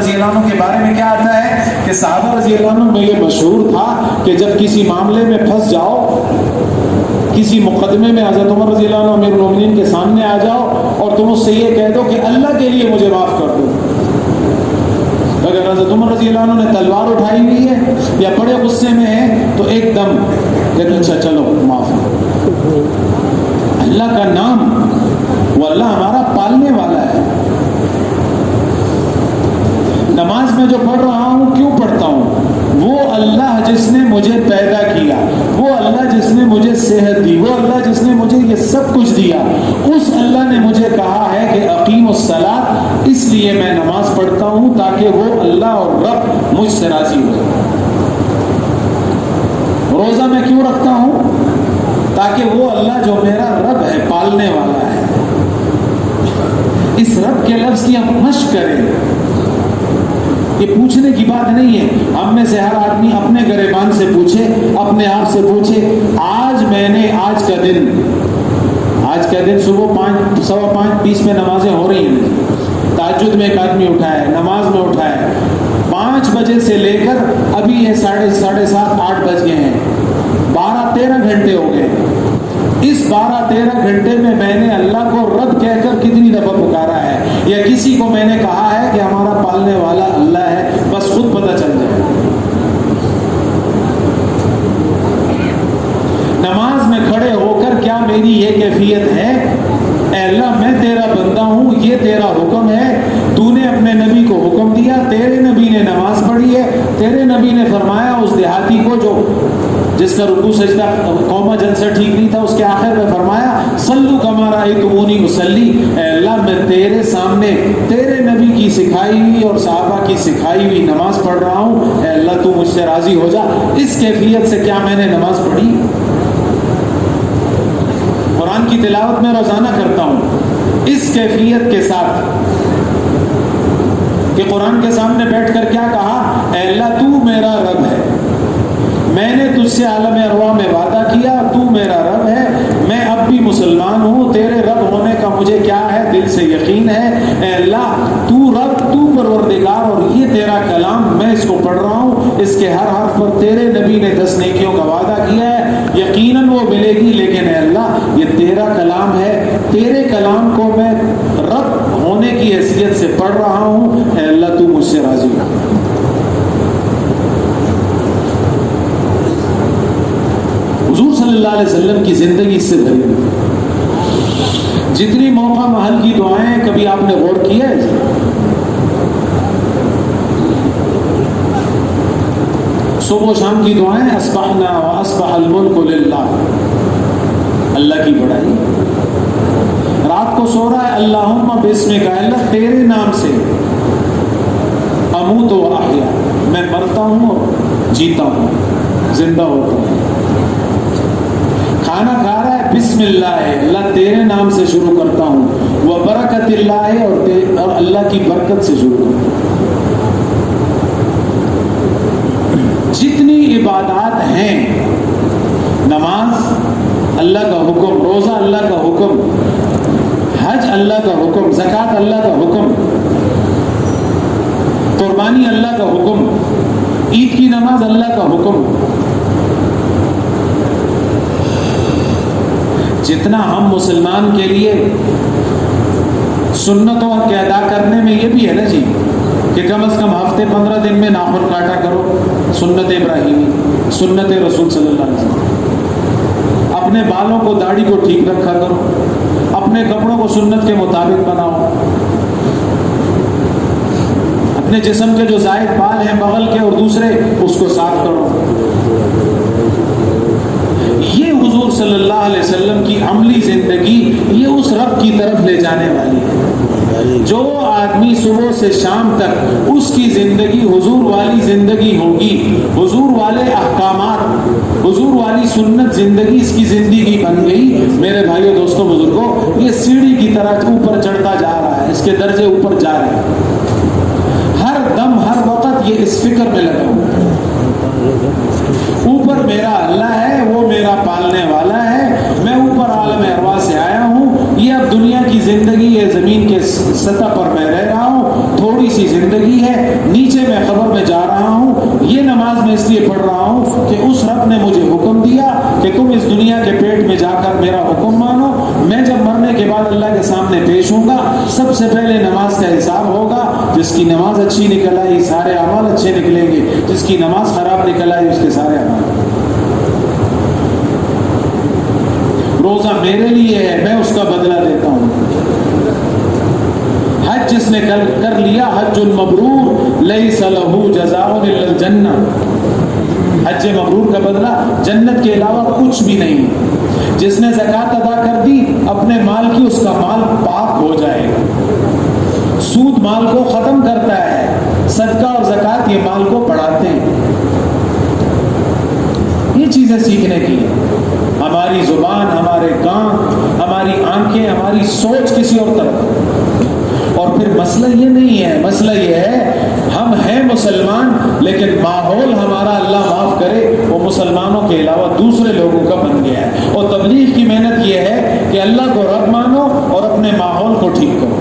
رضی اللہ عنہ کے بارے میں کیا آتا ہے کہ صحابہ رضی اللہ عنہ میں یہ مشہور تھا کہ جب کسی معاملے میں پھنس جاؤ، کسی مقدمے میں حضرت عمر رضی اللہ عنہ امیر المومنین کے سامنے آ جاؤ اور تم اس سے یہ کہہ دو کہ اللہ کے لیے مجھے معاف کر دو، اگر حضرت عمر رضی اللہ عنہ نے تلوار اٹھائی ہوئی ہے یا بڑے غصے میں ہے تو ایک دم کہ اچھا چلو معاف، اللہ کا نام وہ اللہ ہمارا پالنے والا ہے۔ نماز میں جو پڑھ رہا ہوں کیوں پڑھتا ہوں؟ وہ اللہ جس نے مجھے پیدا کیا، وہ اللہ جس نے مجھے صحت دی، وہ اللہ جس نے مجھے یہ سب کچھ دیا، اس اللہ نے مجھے کہا ہے کہ اقیم الصلاۃ، اس لیے میں نماز پڑھتا ہوں تاکہ وہ اللہ اور رب مجھ سے راضی ہو۔ روزہ میں کیوں رکھتا ہوں؟ تاکہ وہ اللہ جو میرا رب ہے، پالنے والا ہے، اس رب کے لفظ کی ہم مشق کریں۔ یہ پوچھنے کی بات نہیں ہے، ہم میں سے ہر آدمی اپنے گریبان سے پوچھے، اپنے آپ سے پوچھے، آج کا دن صبح 5:15 میں نمازیں ہو رہی ہیں، تہجد میں ایک آدمی اٹھا ہے، نماز میں اٹھا ہے، 5 بجے سے لے کر ابھی یہ 7:30 8 بج گئے ہیں، 12-13 گھنٹے ہو گئے۔ اس 12-13 گھنٹے میں نے اللہ کو رب کہہ کر کتنی دفعہ پکارا ہے، یا کسی کو میں نے کہا ہے کہ ہمارا پالنے والا اللہ ہے، بس خود پتہ چل جائے۔ نماز میں کھڑے ہو کر کیا میری یہ کیفیت ہے، اے اللہ میں تیرا بندہ ہوں، یہ تیرا حکم ہے، تو نے اپنے نبی کو حکم دیا، تیرے نبی نے نماز پڑھی ہے، تیرے نبی نے فرمایا اس دیہاتی کو جس کا رکوع سجدہ قوما جلسہ ٹھیک نہیں تھا، اس کے آخر میں فرمایا صلو کما رأیتمونی اصلی، اے اللہ میں تیرے سامنے تیرے نبی کی سکھائی ہوئی اور صحابہ کی سکھائی ہوئی نماز پڑھ رہا ہوں، اے اللہ تو مجھ سے راضی ہو جا۔ اس کیفیت سے کیا میں نے نماز پڑھی؟ قرآن کی تلاوت میں روزانہ کرتا ہوں اس کیفیت کے ساتھ کہ قرآن کے سامنے بیٹھ کر کیا کہا، اے اللہ تو میرا رب ہے، میں نے تجھ سے عالم ارواح میں وعدہ کیا، تو میرا رب ہے، میں اب بھی مسلمان ہوں، تیرے رب ہونے کا مجھے کیا ہے دل سے یقین ہے، اے اللہ تو رب، تو پروردگار، اور یہ تیرا کلام میں اس کو پڑھ رہا ہوں، اس کے ہر حرف پر تیرے نبی نے 10 نیکیوں کا وعدہ کیا ہے، یقیناً وہ ملے گی، لیکن اے اللہ یہ تیرا کلام ہے، تیرے کلام کو میں رب ہونے کی حیثیت سے پڑھ رہا ہوں، اے اللہ تو مجھ سے راضی ہو۔ حضور صلی اللہ علیہ وسلم کی زندگی اس سے بھری ہوئی، جتنی موقع محل کی دعائیں کبھی آپ نے غور کیا ہے؟ صبح و شام کی دعائیں، اصبحنا واصبح الملک للہ، اللہ کی بڑائی۔ رات کو سو رہا ہے، اللہم باسمک، اللہ تیرے نام سے، اموت و احیا، میں مرتا ہوں اور جیتا ہوں، زندہ ہوتا ہوں۔ کھانا کھا رہا ہے، بسم اللہ ہے، اللہ تیرے نام سے شروع کرتا ہوں، وبرکت اللہ ہے، اور اللہ کی برکت سے شروع کرتا ہوں۔ جتنی عبادات ہیں، نماز اللہ کا حکم، روزہ اللہ کا حکم، حج اللہ کا حکم، زکوٰۃ اللہ کا حکم، قربانی اللہ کا حکم، عید کی نماز اللہ کا حکم، جتنا ہم مسلمان کے لیے سنتوں کے ادا کرنے میں یہ بھی ہے نا جی کہ کم از کم ہفتے 15 دن میں ناخن کاٹا کرو، سنت ابراہیمی، سنت رسول صلی اللہ علیہ وسلم، اپنے بالوں کو داڑھی کو ٹھیک رکھا کرو، اپنے کپڑوں کو سنت کے مطابق بناؤ، اپنے جسم کے جو زائد بال ہیں بغل کے اور دوسرے اس کو صاف کرو۔ یہ حضور صلی اللہ علیہ وسلم کی عملی زندگی یہ اس رب کی طرف لے جانے والی ہے۔ جو آدمی صبح سے شام تک اس کی زندگی حضور والی زندگی ہوگی، حضور والے احکامات، حضور والی سنت زندگی اس کی زندگی بن گئی، میرے بھائیوں دوستوں بزرگوں، یہ سیڑھی کی طرح اوپر چڑھتا جا رہا ہے، اس کے درجے اوپر جا رہے ہیں، ہر دم ہر وقت یہ اس فکر میں لگا ہوا ہے، اوپر میرا اللہ ہے، وہ میرا پالنے والا ہے، میں اوپر عالم ارواح سے آیا ہوں، یہ اب دنیا کی زندگی ہے، زمین کے سطح پر میں رہ رہا ہوں، تھوڑی سی زندگی ہے, نیچے میں قبر میں جا رہا ہوں, یہ نماز میں اس لیے پڑھ رہا ہوں کہ اس رب نے مجھے حکم دیا کہ تم اس دنیا کے پیٹ میں جا کر میرا حکم مانو. میں جب مرنے کے بعد اللہ کے سامنے پیش ہوں گا, سب سے پہلے نماز کا حساب ہوگا. جس کی نماز اچھی نکل آئی سارے اعمال اچھے نکلیں گے, جس کی نماز خراب نکل آئی اس کے سارے اعمال. روزہ میرے لیے ہے, میں اس کا بدلہ دیتا ہوں. حج جس نے کر لیا حج المبرور لیس لہ جزاء الا الجنہ, حج مبرور کا بدلہ جنت کے علاوہ کچھ بھی نہیں. جس نے زکوٰۃ ادا کر دی اپنے مال کی, اس کا مال پاک ہو جائے گا. سود مال کو ختم کرتا ہے, صدقہ اور زکوٰۃ یہ مال کو بڑھاتے ہیں. یہ چیزیں سیکھنے کی ہیں. ہماری زبان, ہمارے کان, ہماری آنکھیں, ہماری سوچ کسی اور طرف. اور پھر مسئلہ یہ نہیں ہے, مسئلہ یہ ہے ہم ہیں مسلمان لیکن ماحول ہمارا اللہ معاف کرے وہ مسلمانوں کے علاوہ دوسرے لوگوں کا بن گیا ہے. اور تبلیغ کی محنت یہ ہے کہ اللہ کو رب مانو اور اپنے ماحول کو ٹھیک کرو.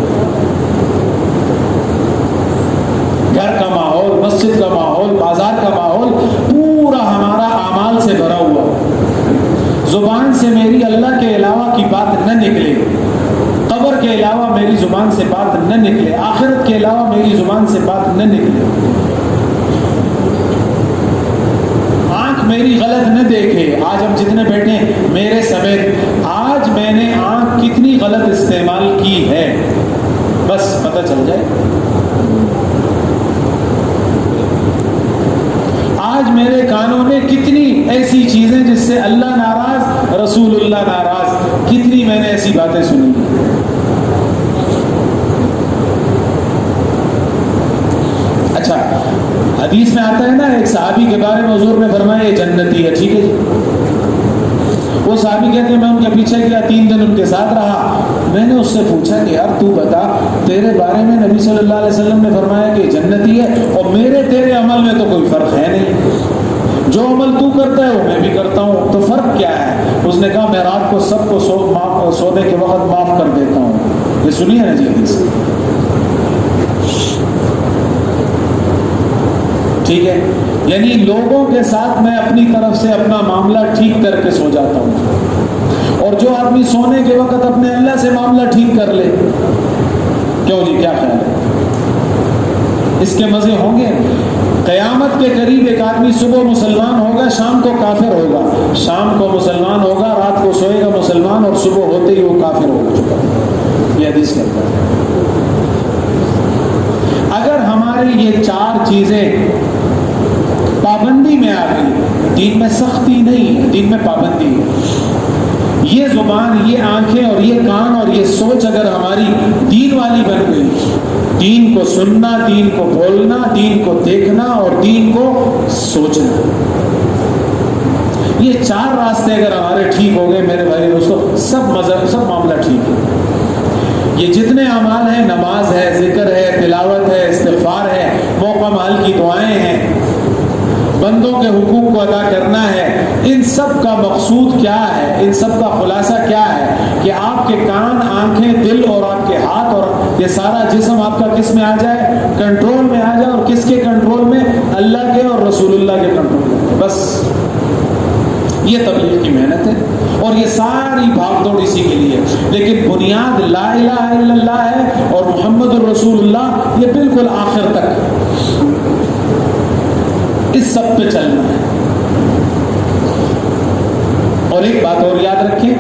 گھر کا ماحول, مسجد کا ماحول, بازار کا ماحول پورا ہمارا اعمال سے بھرا ہوا. زبان سے میری اللہ کے علاوہ کی بات نہ نکلے, قبر کے علاوہ میری زبان سے بات نہ نکلے, آخرت کے علاوہ میری زبان سے بات نہ نکلے. آنکھ میری غلط نہ دیکھے. آج ہم جتنے بیٹھے ہیں میرے سمیت, آج میں نے آنکھ کتنی غلط استعمال کی ہے بس پتہ چل جائے. آج میرے کانوں نے کتنی ایسی چیزیں جس سے اللہ ناراض, رسول اللہ ناراض, کتنی میں نے ایسی باتیں سنی. اچھا, حدیث میں آتا ہے نا, ایک صحابی کے بارے میں حضور نے فرمایا یہ جنتی ہے. ٹھیک ہے جی. وہ صحابی کہتے ہیں میں ان کے پیچھے گیا, 3 دن ان کے ساتھ رہا. میں نے اس سے پوچھا کہ یار تو بتا, تیرے بارے میں نبی صلی اللہ علیہ وسلم نے فرمایا کہ جنتی ہے اور میرے تیرے عمل میں تو کوئی فرق ہے نہیں. جو عمل تو کرتا ہے وہ میں بھی کرتا ہوں, تو فرق کیا ہے؟ اس نے کہا میں رات کو سب کو سونے کے وقت معاف کر دیتا ہوں. یہ سنیے نا جی حدیث. ٹھیک ہے, یعنی لوگوں کے ساتھ میں اپنی طرف سے اپنا معاملہ ٹھیک کر کے سو جاتا ہوں. اور جو آدمی سونے کے وقت اپنے اللہ سے معاملہ ٹھیک کر لے, کیوں جی, کیا خیال ہے؟ اس کے مزے ہوں گے. قیامت کے قریب ایک آدمی صبح مسلمان ہوگا, شام کو کافر ہوگا, شام کو مسلمان ہوگا, رات کو سوئے گا مسلمان, اور صبح ہوتے ہی وہ کافر ہو چکا. یہ حدیث کہتا ہے. اگر ہماری یہ 4 چیزیں پابندی میں آ گئی, دین میں سختی نہیں ہے, دین میں پابندی ہے. یہ زبان, یہ آنکھیں اور یہ کان اور یہ سوچ اگر ہماری دین والی بن گئی, دین کو سننا, دین کو بولنا, دین کو دیکھنا اور دین کو سوچنا, یہ 4 راستے اگر ہمارے ٹھیک ہو گئے میرے بھائی دوستو, سب معاملہ ٹھیک ہے. یہ جتنے اعمال ہیں, نماز ہے, ذکر ہے, تلاوت ہے, استغفار ہے, موقع مال کی دعائیں ہیں, بندوں کے حقوق کو ادا کرنا ہے, ان سب کا مقصود کیا ہے, ان سب کا خلاصہ کیا ہے کہ آپ کے کان, آنکھیں, دل اور آپ کے ہاتھ اور یہ سارا جسم آپ کا کس میں آ جائے, کنٹرول میں آ جائے. اور کس کے کنٹرول میں؟ اللہ کے اور رسول اللہ کے کنٹرول میں. بس یہ تبلیغ کی محنت ہے, اور یہ ساری بھاگ دوڑ اسی کے لیے. لیکن بنیاد لا الہ الا اللہ ہے اور محمد الرسول اللہ, یہ بالکل آخر تک اس سب پہ چلنا ہے. اور ایک بات اور یاد رکھیں,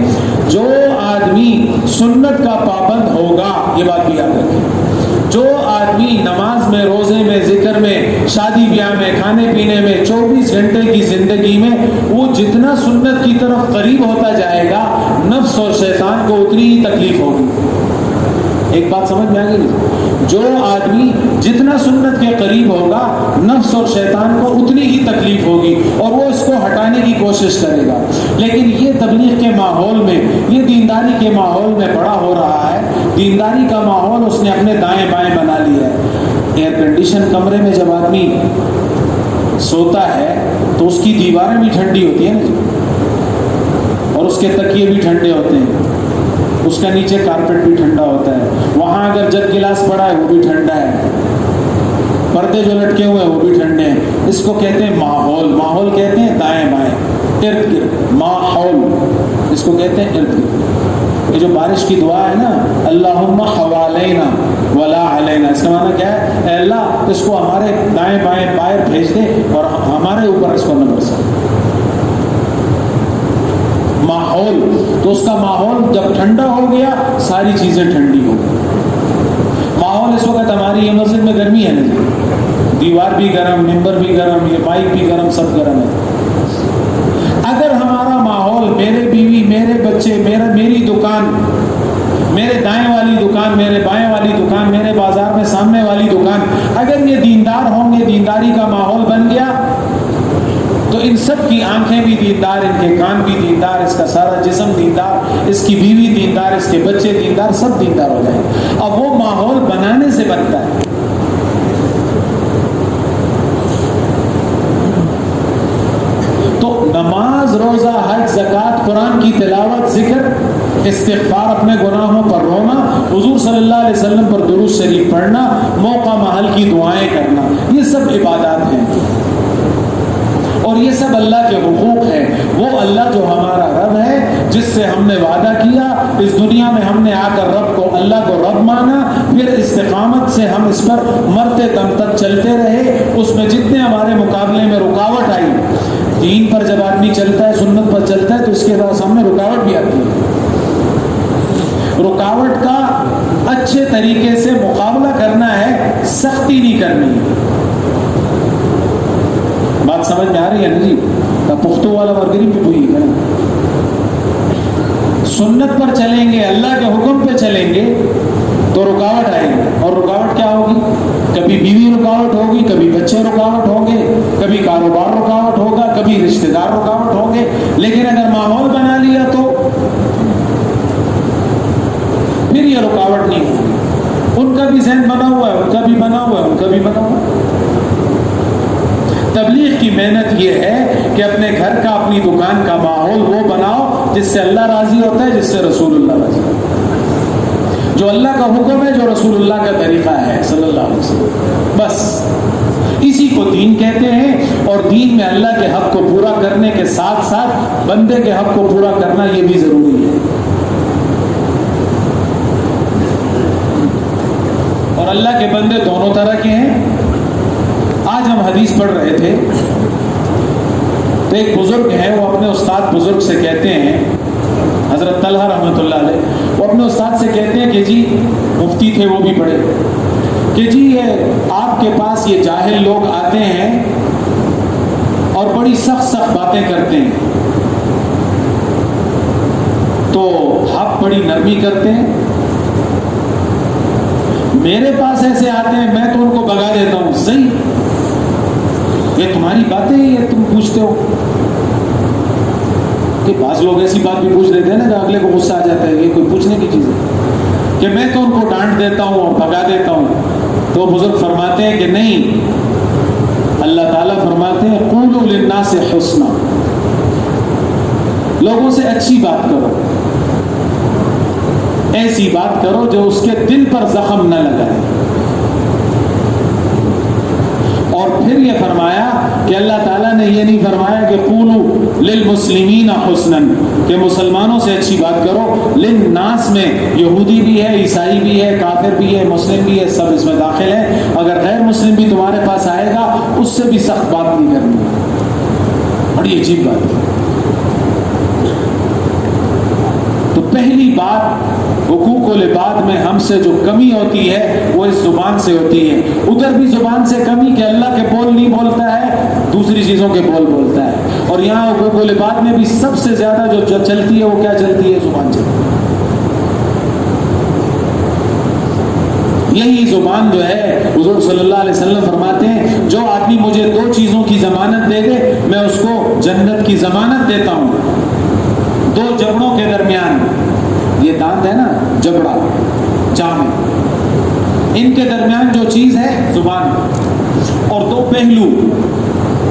جو آدمی سنت کا پابند ہوگا, یہ بات بھی یاد رکھیں, جو آدمی نماز میں, روزے میں, ذکر میں, شادی بیاہ میں, کھانے پینے میں, 24 گھنٹے کی زندگی میں وہ جتنا سنت کی طرف قریب ہوتا جائے گا, نفس اور شیطان کو اتنی ہی تکلیف ہوگی. ایک بات سمجھ میں آ گئی؟ جو آدمی جتنا سنت کے قریب ہوگا, نفس اور شیطان کو اتنی ہی تکلیف ہوگی اور وہ اس کو ہٹانے کی کوشش کرے گا. لیکن یہ تبلیغ کے ماحول میں, یہ دینداری کے ماحول میں بڑا ہو رہا ہے. دینداری کا ماحول اس نے اپنے دائیں بائیں بنا لیا ہے. ایئر کنڈیشن کمرے میں جب آدمی سوتا ہے تو اس کی دیواریں بھی ٹھنڈی ہوتی ہیں نا, اور اس کے تکیے بھی ٹھنڈے ہوتے ہیں, اس کا نیچے کارپیٹ بھی ٹھنڈا ہوتا ہے, وہاں اگر جگ گلاس پڑا ہے وہ بھی ٹھنڈا ہے. پردے جو لٹکے ہوئے ہیں وہ بھی ٹھنڈے ہیں. اس کو کہتے ہیں ماحول. ماحول کہتے ہیں دائیں بائیں, ارد گرد. ماحول اس کو کہتے ہیں ارد گرد. یہ جو بارش کی دعا ہے نا, اللہم حوالینا ولا علینا, اس کا معنی کیا ہے؟ اے اللہ اس کو ہمارے دائیں بائیں باہر بھیج دے اور ہمارے اوپر اس کو نہ برسا. ماحول تو اس کا ماحول جب ٹھنڈا ہو گیا ساری چیزیں ٹھنڈی ہو گئی. ماحول اس وقت ہماری یہ مسجد میں گرمی ہے نا, دیوار بھی گرم, ممبر بھی گرم, یہ مائک بھی گرم, سب گرم ہے. اگر ہمارا ماحول, میرے بیوی, میرے بچے, میری دکان, میرے دائیں والی دکان, میرے بائیں والی دکان, میرے بازار میں سامنے والی دکان, اگر یہ دیندار ہوں گے, دینداری کا ماحول بن گیا, تو ان سب کی آنکھیں بھی دیندار, ان کے کان بھی دیندار, اس کا سارا جسم دیندار, اس کی بیوی دیندار, اس کے بچے دیندار, سب دیندار ہو جائیں. اب وہ ماحول بنانے سے بنتا ہے. تو نماز, روزہ, حج, زکوٰۃ, قرآن کی تلاوت, ذکر, استغفار, اپنے گناہوں پر رونا, حضور صلی اللہ علیہ وسلم پر درود شریف پڑھنا, موقع محل کی دعائیں کرنا, یہ سب عبادات ہیں. اور یہ سب اللہ کے حقوق ہیں. وہ اللہ جو ہمارا رب ہے, جس سے ہم نے وعدہ کیا, اس دنیا میں ہم نے آ کر رب کو, اللہ کو رب مانا, پھر استقامت سے ہم اس پر مرتے دم تک چلتے رہے. اس میں جتنے ہمارے مقابلے میں رکاوٹ آئی, دین پر جب آدمی چلتا ہے, سنت پر چلتا ہے, تو اس کے بعد سامنے رکاوٹ بھی آتی ہے. رکاوٹ کا اچھے طریقے سے مقابلہ کرنا ہے, سختی نہیں کرنی. بات سمجھ میں آ رہی ہے نا جی؟ پختو والا ورگری بھی ہوئی ہے. سنت پر چلیں گے, اللہ کے حکم پہ چلیں گے, تو رکاوٹ آئے گی. اور رکاوٹ کیا ہوگی؟ کبھی بیوی رکاوٹ ہوگی, کبھی بچے رکاوٹ ہوں گے, کبھی کاروبار رکاوٹ ہوگا, کبھی رشتہ دار رکاوٹ ہوں گے. لیکن اگر ماحول بنا لیا تو پھر یہ رکاوٹ نہیں ہوگی. ان کا بھی ذہن بنا ہوا ہے, ان کا بھی بنا ہوا ہے, ان کا بھی بنا ہوا ہے. تبلیغ کی محنت یہ ہے کہ اپنے گھر کا, اپنی دکان کا ماحول وہ بناؤ جس سے اللہ راضی ہوتا ہے, جس سے رسول اللہ راضی ہوتا ہے. جو اللہ کا حکم ہے, جو رسول اللہ کا طریقہ ہے صلی اللہ علیہ وسلم, بس اسی کو دین کہتے ہیں. اور دین میں اللہ کے حق کو پورا کرنے کے ساتھ ساتھ بندے کے حق کو پورا کرنا یہ بھی ضروری ہے. اور اللہ کے بندے دونوں طرح کے ہیں. آج ہم حدیث پڑھ رہے تھے تو ایک بزرگ ہے, وہ اپنے استاد بزرگ سے کہتے ہیں, حضرت طلحہ رحمۃ اللہ علیہ, وہ اپنے استاد سے کہتے ہیں کہ جی, مفتی تھے وہ بھی پڑھے, کہ جی یہ آپ کے پاس یہ جاہل لوگ آتے ہیں اور بڑی سخت سخت باتیں کرتے ہیں, تو آپ بڑی نرمی کرتے ہیں. میرے پاس ایسے آتے ہیں, میں تو ان کو بھگا دیتا ہوں. صحیح, یہ تمہاری باتیں یہ تم پوچھتے ہو. کہ بعض لوگ ایسی بات بھی پوچھ لیتے ہیں نا کہ اگلے کو غصہ آ جاتا ہے, یہ کوئی پوچھنے کی چیز ہے کہ میں تو ان کو ڈانٹ دیتا ہوں اور بھگا دیتا ہوں. تو بزرگ فرماتے ہیں کہ نہیں, اللہ تعالیٰ فرماتے ہیں قولوا للناس حسنا, لوگوں سے اچھی بات کرو, ایسی بات کرو جو اس کے دل پر زخم نہ لگائے. اور پھر یہ فرمایا کہ اللہ تعالیٰ نے یہ نہیں فرمایا کہ قولوا للمسلمین حسنا, کہ مسلمانوں سے اچھی بات کرو. للناس میں یہودی بھی ہے, عیسائی بھی ہے, کافر بھی ہے, مسلم بھی ہے, سب اس میں داخل ہے. اگر غیر مسلم بھی تمہارے پاس آئے گا, اس سے بھی سخت بات نہیں کرنی. بڑی عجیب بات ہے. تو پہلی بات, حقوق العباد میں ہم سے جو کمی ہوتی ہے وہ اس زبان سے ہوتی ہے. ادھر بھی زبان سے کمی کہ اللہ کے بول نہیں بولتا ہے, دوسری چیزوں کے بول بولتا ہے. اور یہاں حقوق العباد میں بھی سب سے زیادہ جو چلتی ہے وہ کیا چلتی ہے؟ زبان چلتی ہے. یہی زبان جو ہے, حضور صلی اللہ علیہ وسلم فرماتے ہیں جو آدمی مجھے 2 چیزوں کی ضمانت دے دے, میں اس کو جنت کی ضمانت دیتا ہوں. 2 جبڑوں کے درمیان, یہ دانت ہے نا, جبڑا, جامع, ان کے درمیان جو چیز ہے زبان, اور 2 پہلو,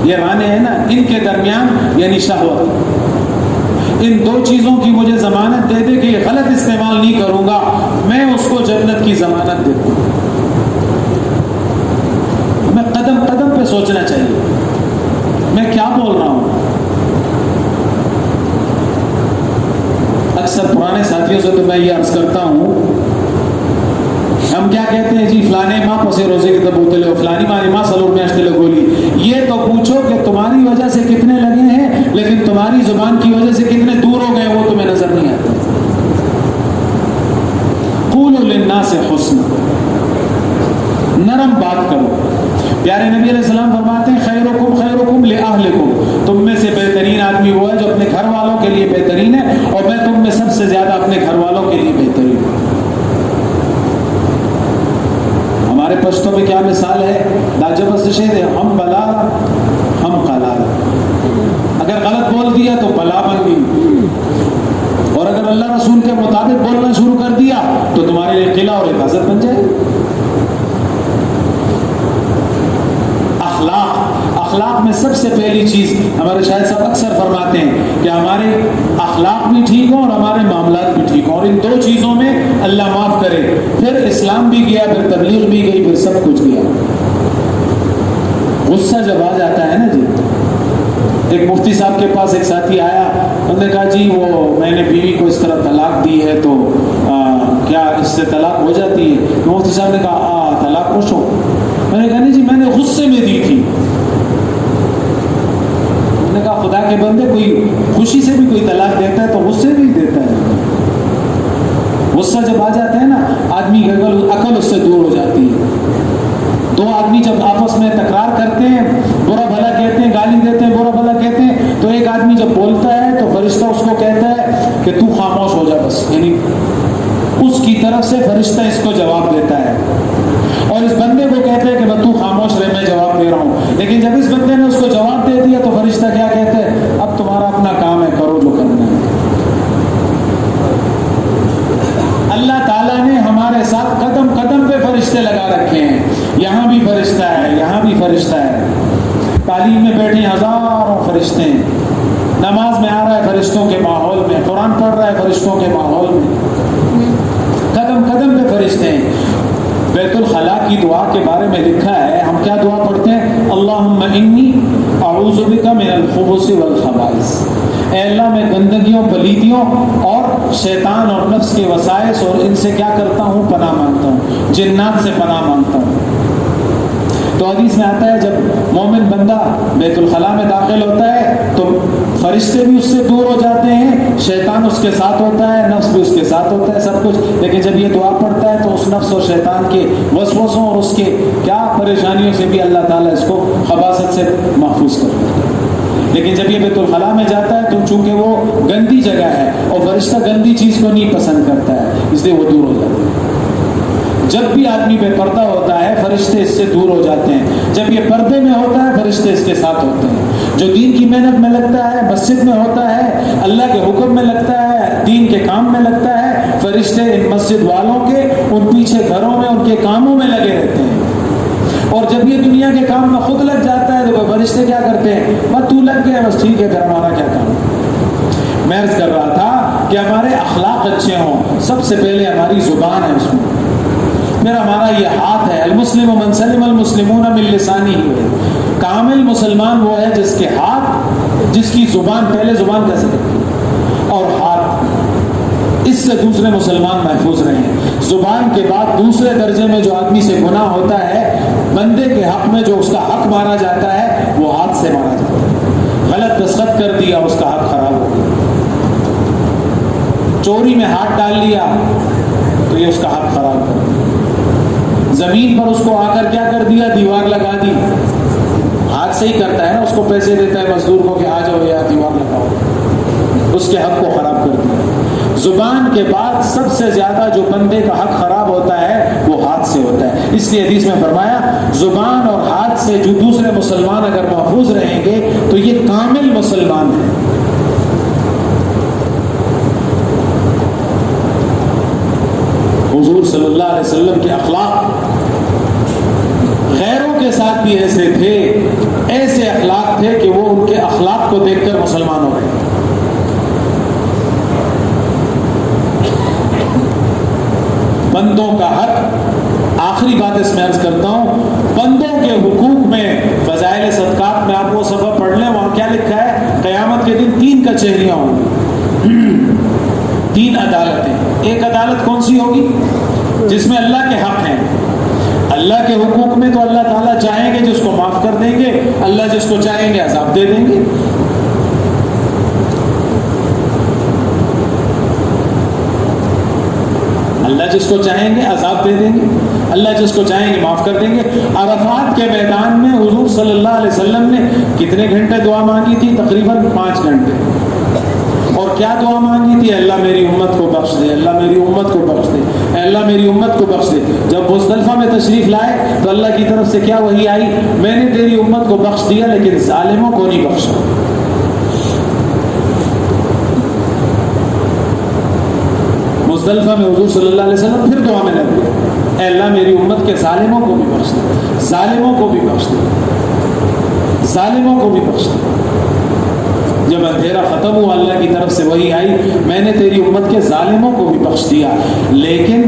یہ رانے ہیں نا, ان کے درمیان یعنی شہوت. ان 2 چیزوں کی مجھے ضمانت دے دے کہ یہ غلط استعمال نہیں کروں گا, میں اس کو جنت کی ضمانت دیتا ہوں. میں سے تو میں یہ عرض کرتا ہوں، ہم کیا کہتے ہیں جی فلانے ماں پسے روزے کی تبوتے لے، فلانی ماں سلور میں اشتے لگولی. یہ تو پوچھو کہ تمہاری وجہ سے کتنے لگے ہیں، لیکن تمہاری زبان کی وجہ سے کتنے دور ہو گئے وہ تمہیں نظر نہیں آتا. قولوا للناس حسنا، نرم بات کرو. پیارے نبی علیہ السلام فرماتے ہیں خیرکم خیرکم لأہلکم، تم میں سے بہترین آدمی وہ ہے جو اپنے گھر والوں کے لیے بہترین ہے، اور میں تم میں سب سے زیادہ اپنے گھر والوں کے لیے بہترین ہوں. ہمارے پشتوں میں کیا مثال ہے، لاجب شہد، ہم بلا ہم قلال. اگر غلط بول دیا تو بلا بن گئی، اور اگر اللہ رسول کے مطابق بولنا شروع کر دیا تو تمہارے لیے قلعہ اور حفاظت بن جائے. اخلاق میں سب سے پہلی چیز ہمارے شاہد صاحب اکثر فرماتے ہیں کہ ہمارے اخلاق بھی ٹھیک ہوں اور ہمارے معاملات بھی ٹھیک ہوں، اور ان دو چیزوں میں اللہ معاف کرے پھر اسلام بھی گیا، پھر تبلیغ بھی گئی، پھر سب کچھ گیا. غصہ جب آ جاتا ہے نا جی، ایک مفتی صاحب کے پاس ایک ساتھی آیا، انہوں نے کہا جی وہ میں نے بیوی کو اس طرح طلاق دی ہے تو کیا اس سے طلاق ہو جاتی ہے؟ مفتی صاحب نے کہا طلاق خوش ہو. میں نے کہا نہیں جی میں نے غصے میں دی تھی. نے کہا خدا کے بندے کوئی خوشی سے بھی کوئی طلاق دیتا ہے تو غصے بھی دیتا ہے. غصہ جب آ جاتا ہے نا آدمی کی عقل اس سے دور ہو جاتی ہے. دو آدمی جب آپس میں تکرار کرتے ہیں، برا بھلا کہتے ہیں، گالی دیتے ہیں، برا بھلا کہتے ہیں، تو ایک آدمی جب بولتا ہے تو فرشتہ اس کو کہتا ہے کہ تو خاموش ہو جا بس، یعنی اس کی طرف سے فرشتہ اس کو جواب دیتا ہے، اور اس بندے کو کہتا ہے کہ میں تو خاموش رہے، میں جواب دے رہا ہوں. لیکن جب اس بندے نے اس کو جواب دے دیا تو فرشتہ کیا کہتا ہے، اب تمہارا اپنا کام ہے، کرو جو کرنا ہے. اللہ تعالیٰ نے ہمارے ساتھ قدم قدم پہ فرشتے لگا رکھے ہیں، یہاں بھی فرشتہ ہے، یہاں بھی فرشتہ ہے. تعلیم میں بیٹھے ہزاروں فرشتے ہیں، نماز میں آ رہا ہے فرشتوں کے ماحول میں، قرآن پڑھ رہا ہے فرشتوں کے ماحول میں، قدم قدم پہ فرشتے ہیں. بیت الخلاء کی دعا کے بارے میں لکھا ہے، ہم کیا دعا پڑھتے ہیں، اللہم انی اعوذ بک من الخبث والخبائث. اے اللہ میں گندگیوں، پلیتیوں اور شیطان اور نفس کے وسائس اور ان سے کیا کرتا ہوں، پناہ مانگتا ہوں، جنات سے پناہ مانگتا ہوں. تو حدیث میں آتا ہے جب مومن بندہ بیت الخلاء میں داخل ہوتا ہے تو فرشتے بھی اس سے دور ہو جاتے ہیں، شیطان اس کے ساتھ ہوتا ہے، نفس بھی اس کے ساتھ ہوتا ہے، سب کچھ. لیکن جب یہ دعا پڑھتا ہے تو اس نفس اور شیطان کے وسوسوں اور اس کے کیا پریشانیوں سے بھی اللہ تعالیٰ اس کو خباثت سے محفوظ کرتا ہے. لیکن جب یہ بیت الخلاء میں جاتا ہے تو چونکہ وہ گندی جگہ ہے اور فرشتہ گندی چیز کو نہیں پسند کرتا ہے، اس لیے وہ دور ہو جاتا ہے. جب بھی آدمی بے پردہ ہوتا ہے فرشتے اس سے دور ہو جاتے ہیں، جب یہ پردے میں ہوتا ہے فرشتے اس کے ساتھ ہوتے ہیں. جو دین کی محنت میں لگتا ہے، مسجد میں ہوتا ہے، اللہ کے حکم میں لگتا ہے، دین کے کام میں لگتا ہے، فرشتے ان مسجد والوں کے ان پیچھے گھروں میں ان کے کاموں میں لگے رہتے ہیں. اور جب یہ دنیا کے کام میں خود لگ جاتا ہے تو فرشتے کیا کرتے ہیں، بس تو لگ گیا، بس ٹھیک ہے پھر ہمارا کیا کام. میں عرض کر رہا تھا کہ ہمارے اخلاق اچھے ہوں، سب سے پہلے ہماری زبان ہے اس میں، پھر ہمارا یہ ہاتھ ہے. المسلم من سلم المسلمون من لسانہ. کامل مسلمان وہ ہے جس کے ہاتھ، جس کی زبان، پہلے زبان کیسے کرتی ہے اور ہاتھ، اس سے دوسرے مسلمان محفوظ رہیں. زبان کے بعد دوسرے درجے میں جو آدمی سے گناہ ہوتا ہے بندے کے حق میں، جو اس کا حق مارا جاتا ہے وہ ہاتھ سے مارا جاتا ہے. غلط دستخط کر دیا اس کا حق خراب ہو گیا، چوری میں ہاتھ ڈال لیا تو یہ اس کا حق خراب کر دیا. زمین پر اس کو آ کر کیا کر دیا، دیوار لگا دی. ہاتھ سے ہی کرتا ہے نا، اس کو پیسے دیتا ہے مزدور کو کہ آ جاؤ یا دیوار لگاؤ، اس کے حق کو خراب کر دیا. زبان کے بعد سب سے زیادہ جو بندے کا حق خراب ہوتا ہے وہ ہاتھ سے ہوتا ہے. اس لیے حدیث میں فرمایا زبان اور ہاتھ سے جو دوسرے مسلمان اگر محفوظ رہیں گے تو یہ کامل مسلمان ہے. حضور صلی اللہ علیہ وسلم کے اخلاق غیروں کے ساتھ بھی ایسے تھے، ایسے اخلاق تھے کہ وہ ان کے اخلاق کو دیکھ کر مسلمان ہو گئے. بندوں کا حق، آخری بات اس میں عرض کرتا ہوں، بندوں کے حقوق میں فضائل صدقات میں آپ وہ صفحہ پڑھ لیں، وہاں کیا لکھا ہے، قیامت کے دن 3 کچہریاں ہوں گی. تین عدالتیں. ایک عدالت کون سی ہوگی؟ جس میں اللہ کے حق ہیں. اللہ کے حقوق میں تو اللہ تعالیٰ چاہیں گے جس کو معاف کر دیں گے, اللہ جس کو چاہیں گے عذاب دے دیں گے. اللہ جس کو چاہیں گے عذاب دے دیں گے, اللہ جس کو چاہیں گے معاف کر دیں گے. عرفات کے میدان میں حضور صلی اللہ علیہ وسلم نے کتنے گھنٹے دعا مانگی تھی؟ تقریباً 5 گھنٹے. اور کیا دعا مانگی تھی؟ اللہ میری امت کو بخش دے, اللہ میری امت کو بخش دے, اے اللہ میری امت کو بخش دے. جب مزدلفہ میں تشریف لائے تو اللہ کی طرف سے کیا وحی آئی؟ میں نے تیری امت کو بخش دیا لیکن ظالموں کو نہیں بخشا. مزدلفہ میں حضور صلی اللہ علیہ وسلم پھر دعا میں لگ گئے, اے اللہ میری امت کے ظالموں کو بھی بخش دے, ظالموں کو بھی بخش دے, ظالموں کو بھی بخش دے. جب اندھیرا ختم ہوا اللہ کی طرف سے وہی آئی, میں نے تیری امت کے ظالموں کو بھی بخش دیا. لیکن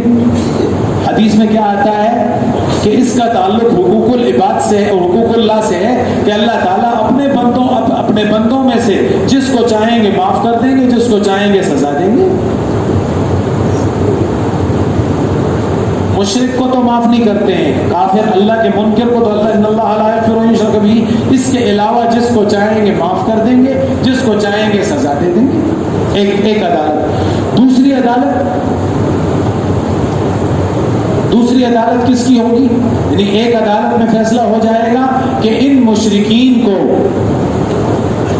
حدیث میں کیا آتا ہے کہ اس کا تعلق حقوق العباد سے ہے, حقوق اللہ سے ہے کہ اللہ تعالیٰ اپنے بندوں میں سے جس کو چاہیں گے معاف کر دیں گے, جس کو چاہیں گے سزا دیں گے. مشرک کو تو معاف نہیں کرتے ہیں, کافر اللہ کے منکر کو تو اللہ ان اللہ لا یغفر ان یشرک بہ, اس کے علاوہ جس کو چاہیں گے معاف کر دیں گے, جس کو چاہیں گے سزا دے دیں گے. ایک عدالت. دوسری عدالت کس کی ہوگی؟ یعنی ایک عدالت میں فیصلہ ہو جائے گا کہ ان مشرکین کو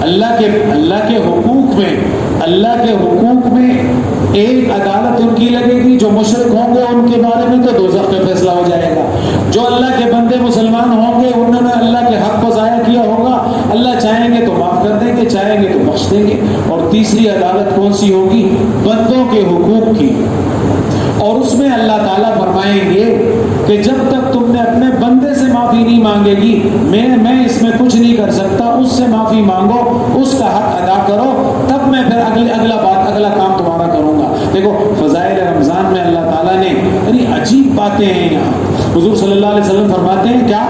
اللہ کے حقوق میں ایک عدالت ان کی لگے گی. جو مشرک ہوں گے ان کے بارے میں تو دوزخ کا فیصلہ ہو جائے گا. جو اللہ کے بندے مسلمان ہوں گے انہوں نے اللہ کے حق کو ضائع کیا ہوگا, اللہ چاہیں گے تو معاف کر دیں گے, چاہیں گے تو بخش دیں گے. اور تیسری عدالت کون سی ہوگی؟ بندوں کے حقوق کی. اور اس میں اللہ تعالیٰ فرمائیں گے کہ جب تک تم نے اپنے بندے سے معافی نہیں مانگے گی, میں اس میں کچھ نہیں کر سکتا, اس سے معافی مانگو, اس کا حق ادا کرو, تب میں پھر اگلا کام تمہارا کروں گا. دیکھو فضائل رمضان میں اللہ تعالیٰ نے یعنی عجیب باتیں ہیں یہاں. حضور صلی اللہ علیہ وسلم فرماتے ہیں کیا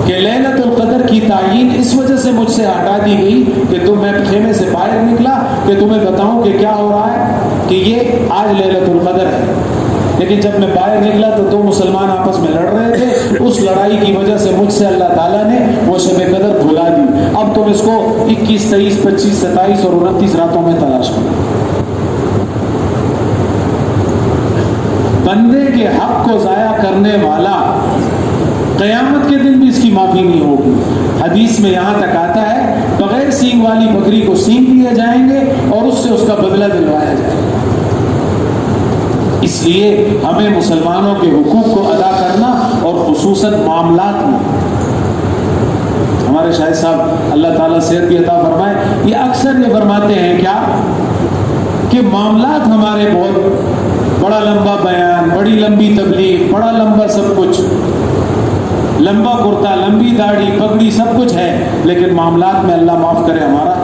کہ لیلۃ القدر کی تعین اس وجہ سے مجھ سے ہٹا دی گئی کہ میں خیمے سے باہر نکلا کہ تمہیں بتاؤں کہ کیا ہو رہا ہے, کہ یہ آج لیلۃ القدر ہے. لیکن جب میں باہر نکلا تو 2 مسلمان آپس میں لڑ رہے تھے, اس لڑائی کی وجہ سے مجھ سے اللہ تعالیٰ نے وہ شب قدر بھلا دی. اب تم اس کو 21, 23, 25, 27 اور 29 راتوں میں تلاش کرو. بندے کے حق کو ضائع کرنے والا قیامت کے دن بھی اس کی معافی نہیں ہوگی. حدیث میں یہاں تک آتا ہے بغیر سینگ والی بکری کو سینگ دیے جائیں گے اور اس سے اس کا بدلہ دلوایا جائے گا. اس لیے ہمیں مسلمانوں کے حقوق کو ادا کرنا, اور خصوصاً معاملات میں. ہمارے شاہد صاحب اللہ تعالیٰ صحت کی عطا فرمائے, یہ اکثر یہ فرماتے ہیں کیا کہ معاملات ہمارے بہت بڑا لمبا بیان, بڑی لمبی تبلیغ, بڑا لمبا سب کچھ, لمبا کرتا, لمبی داڑھی, پگڑی, سب کچھ ہے, لیکن معاملات میں اللہ معاف کرے ہمارا.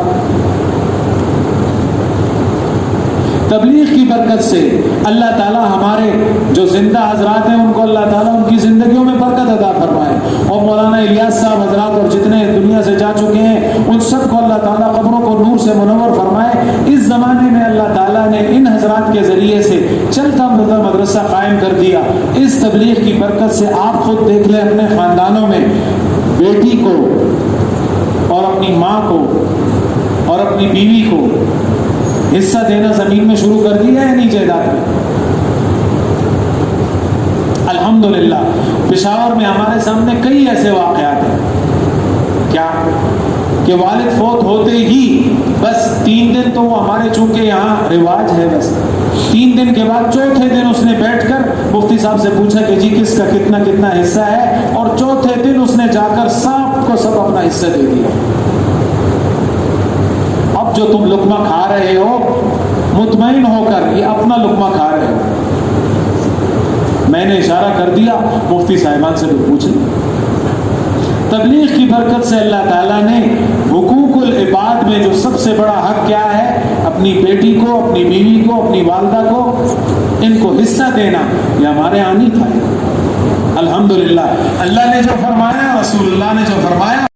تبلیغ کی برکت سے اللہ تعالیٰ ہمارے جو زندہ حضرات ہیں ان کو اللہ تعالیٰ ان کی زندگیوں میں برکت عطا فرمائے. اور مولانا الیاس صاحب حضرات اور جتنے دنیا سے جا چکے ہیں ان سب کو اللہ تعالیٰ قبروں کو نور سے منور فرمائے. اس زمانے میں اللہ تعالیٰ نے ان حضرات کے ذریعے سے چلتا ملتا مدرسہ قائم کر دیا. اس تبلیغ کی برکت سے آپ خود دیکھ لیں اپنے خاندانوں میں بیٹی کو اور اپنی ماں کو اور اپنی بیوی کو حصہ دینا زمین میں شروع کر دیا ہے, نہیں جائیداد میں. الحمدللہ پشاور میں ہمارے سامنے کئی ایسے واقعات ہیں کیا کہ والد فوت ہوتے ہی بس 3 دن تو وہ ہمارے چونکہ یہاں رواج ہے, بس 3 دن کے بعد چوتھے دن اس نے بیٹھ کر مفتی صاحب سے پوچھا کہ جی کس کا کتنا حصہ ہے, اور چوتھے دن اس نے جا کر سب کو سب اپنا حصہ دے دیا. اب جو تم لقمہ کھا رہے ہو مطمئن ہو کر یہ اپنا لقمہ کھا رہے ہو. میں نے اشارہ کر دیا, مفتی صاحبان سے بھی پوچھ لیں. تبلیغ کی برکت سے اللہ تعالیٰ نے حقوق العباد میں جو سب سے بڑا حق کیا ہے, اپنی بیٹی کو, اپنی بیوی کو, اپنی والدہ کو, ان کو حصہ دینا, یہ ہمارے یہاں نہیں تھا. الحمدللہ اللہ نے جو فرمایا, رسول اللہ نے جو فرمایا